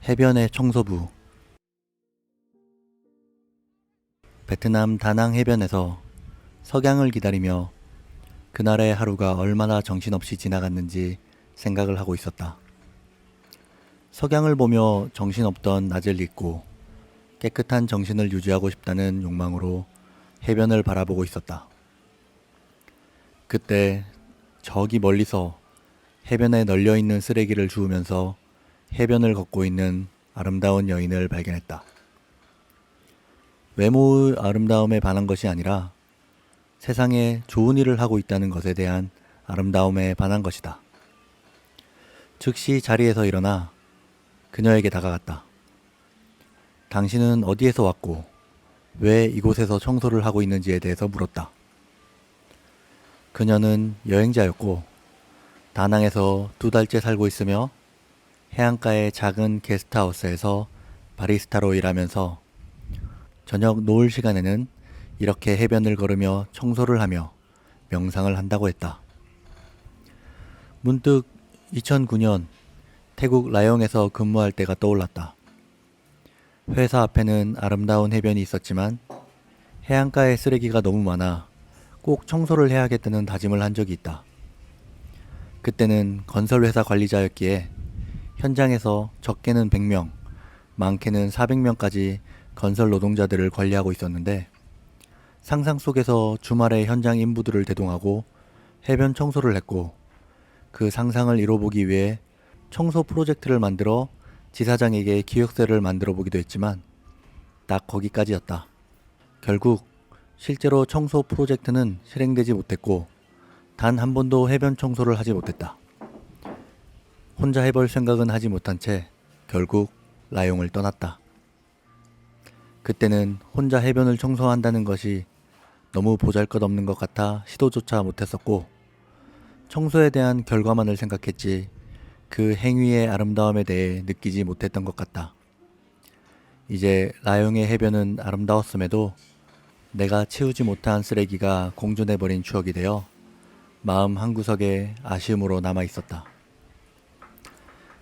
해변의 청소부. 베트남 다낭 해변에서 석양을 기다리며 그날의 하루가 얼마나 정신없이 지나갔는지 생각을 하고 있었다. 석양을 보며 정신없던 낮을 잊고 깨끗한 정신을 유지하고 싶다는 욕망으로 해변을 바라보고 있었다. 그때 저기 멀리서 해변에 널려있는 쓰레기를 주우면서 해변을 걷고 있는 아름다운 여인을 발견했다. 외모의 아름다움에 반한 것이 아니라 세상에 좋은 일을 하고 있다는 것에 대한 아름다움에 반한 것이다. 즉시 자리에서 일어나 그녀에게 다가갔다. 당신은 어디에서 왔고 왜 이곳에서 청소를 하고 있는지에 대해서 물었다. 그녀는 여행자였고 다낭에서 2달째 살고 있으며 해안가의 작은 게스트하우스에서 바리스타로 일하면서 저녁 노을 시간에는 이렇게 해변을 걸으며 청소를 하며 명상을 한다고 했다. 문득 2009년 태국 라용에서 근무할 때가 떠올랐다. 회사 앞에는 아름다운 해변이 있었지만 해안가에 쓰레기가 너무 많아 꼭 청소를 해야겠다는 다짐을 한 적이 있다. 그때는 건설회사 관리자였기에 현장에서 적게는 100명, 많게는 400명까지 건설 노동자들을 관리하고 있었는데 상상 속에서 주말에 현장 인부들을 대동하고 해변 청소를 했고 그 상상을 이뤄보기 위해 청소 프로젝트를 만들어 지사장에게 기획서를 만들어 보기도 했지만 딱 거기까지였다. 결국 실제로 청소 프로젝트는 실행되지 못했고 단 한 번도 해변 청소를 하지 못했다. 혼자 해볼 생각은 하지 못한 채 결국 라용을 떠났다. 그때는 혼자 해변을 청소한다는 것이 너무 보잘것없는 것 같아 시도조차 못했었고 청소에 대한 결과만을 생각했지 그 행위의 아름다움에 대해 느끼지 못했던 것 같다. 이제 라용의 해변은 아름다웠음에도 내가 치우지 못한 쓰레기가 공존해버린 추억이 되어 마음 한구석에 아쉬움으로 남아 있었다.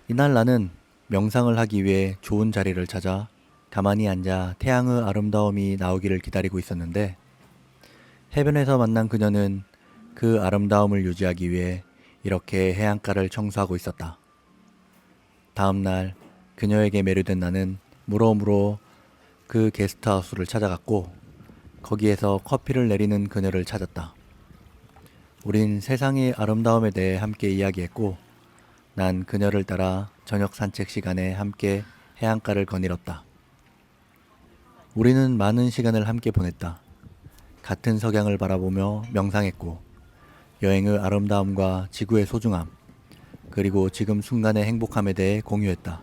이날 나는 명상을 하기 위해 좋은 자리를 찾아 가만히 앉아 태양의 아름다움이 나오기를 기다리고 있었는데 해변에서 만난 그녀는 그 아름다움을 유지하기 위해 이렇게 해안가를 청소하고 있었다. 다음 날 그녀에게 매료된 나는 물어물어 그 게스트하우스를 찾아갔고 거기에서 커피를 내리는 그녀를 찾았다. 우린 세상의 아름다움에 대해 함께 이야기했고 난 그녀를 따라 저녁 산책 시간에 함께 해안가를 거닐었다. 우리는 많은 시간을 함께 보냈다. 같은 석양을 바라보며 명상했고 여행의 아름다움과 지구의 소중함 그리고 지금 순간의 행복함에 대해 공유했다.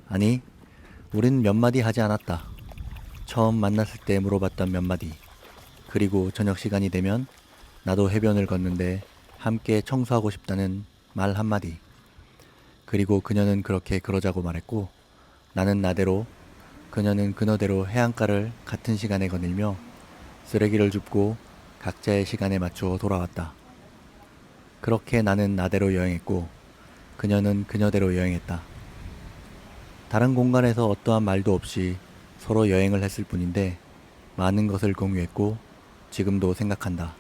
아니, 우린 몇 마디 하지 않았다. 처음 만났을 때 물어봤던 몇 마디 그리고 저녁 시간이 되면 나도 해변을 걷는데 함께 청소하고 싶다는 말 한마디 그리고 그녀는 그렇게 그러자고 말했고 나는 나대로 그녀는 그녀대로 해안가를 같은 시간에 거닐며 쓰레기를 줍고 각자의 시간에 맞추어 돌아왔다. 그렇게 나는 나대로 여행했고 그녀는 그녀대로 여행했다. 다른 공간에서 어떠한 말도 없이 서로 여행을 했을 뿐인데 많은 것을 공유했고 지금도 생각한다.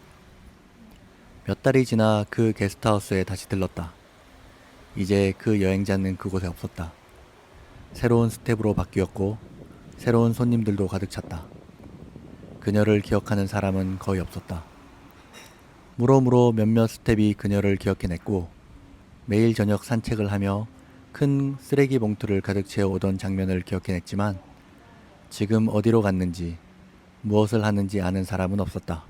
몇 달이 지나 그 게스트하우스에 다시 들렀다. 이제 그 여행자는 그곳에 없었다. 새로운 스텝으로 바뀌었고 새로운 손님들도 가득 찼다. 그녀를 기억하는 사람은 거의 없었다. 물어물어 몇몇 스텝이 그녀를 기억해냈고 매일 저녁 산책을 하며 큰 쓰레기 봉투를 가득 채워 오던 장면을 기억해냈지만 지금 어디로 갔는지 무엇을 하는지 아는 사람은 없었다.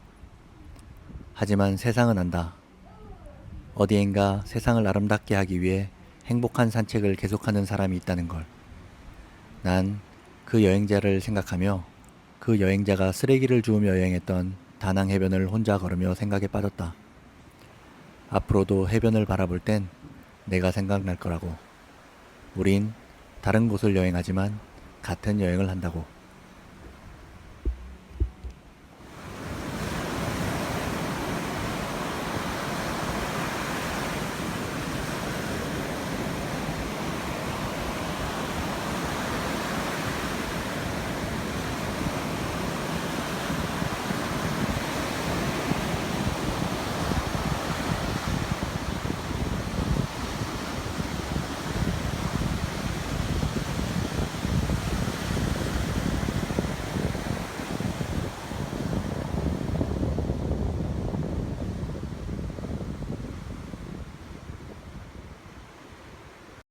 하지만 세상은 안다. 어디엔가 세상을 아름답게 하기 위해 행복한 산책을 계속하는 사람이 있다는 걸. 난 그 여행자를 생각하며 그 여행자가 쓰레기를 주우며 여행했던 다낭 해변을 혼자 걸으며 생각에 빠졌다. 앞으로도 해변을 바라볼 땐 내가 생각날 거라고. 우린 다른 곳을 여행하지만 같은 여행을 한다고.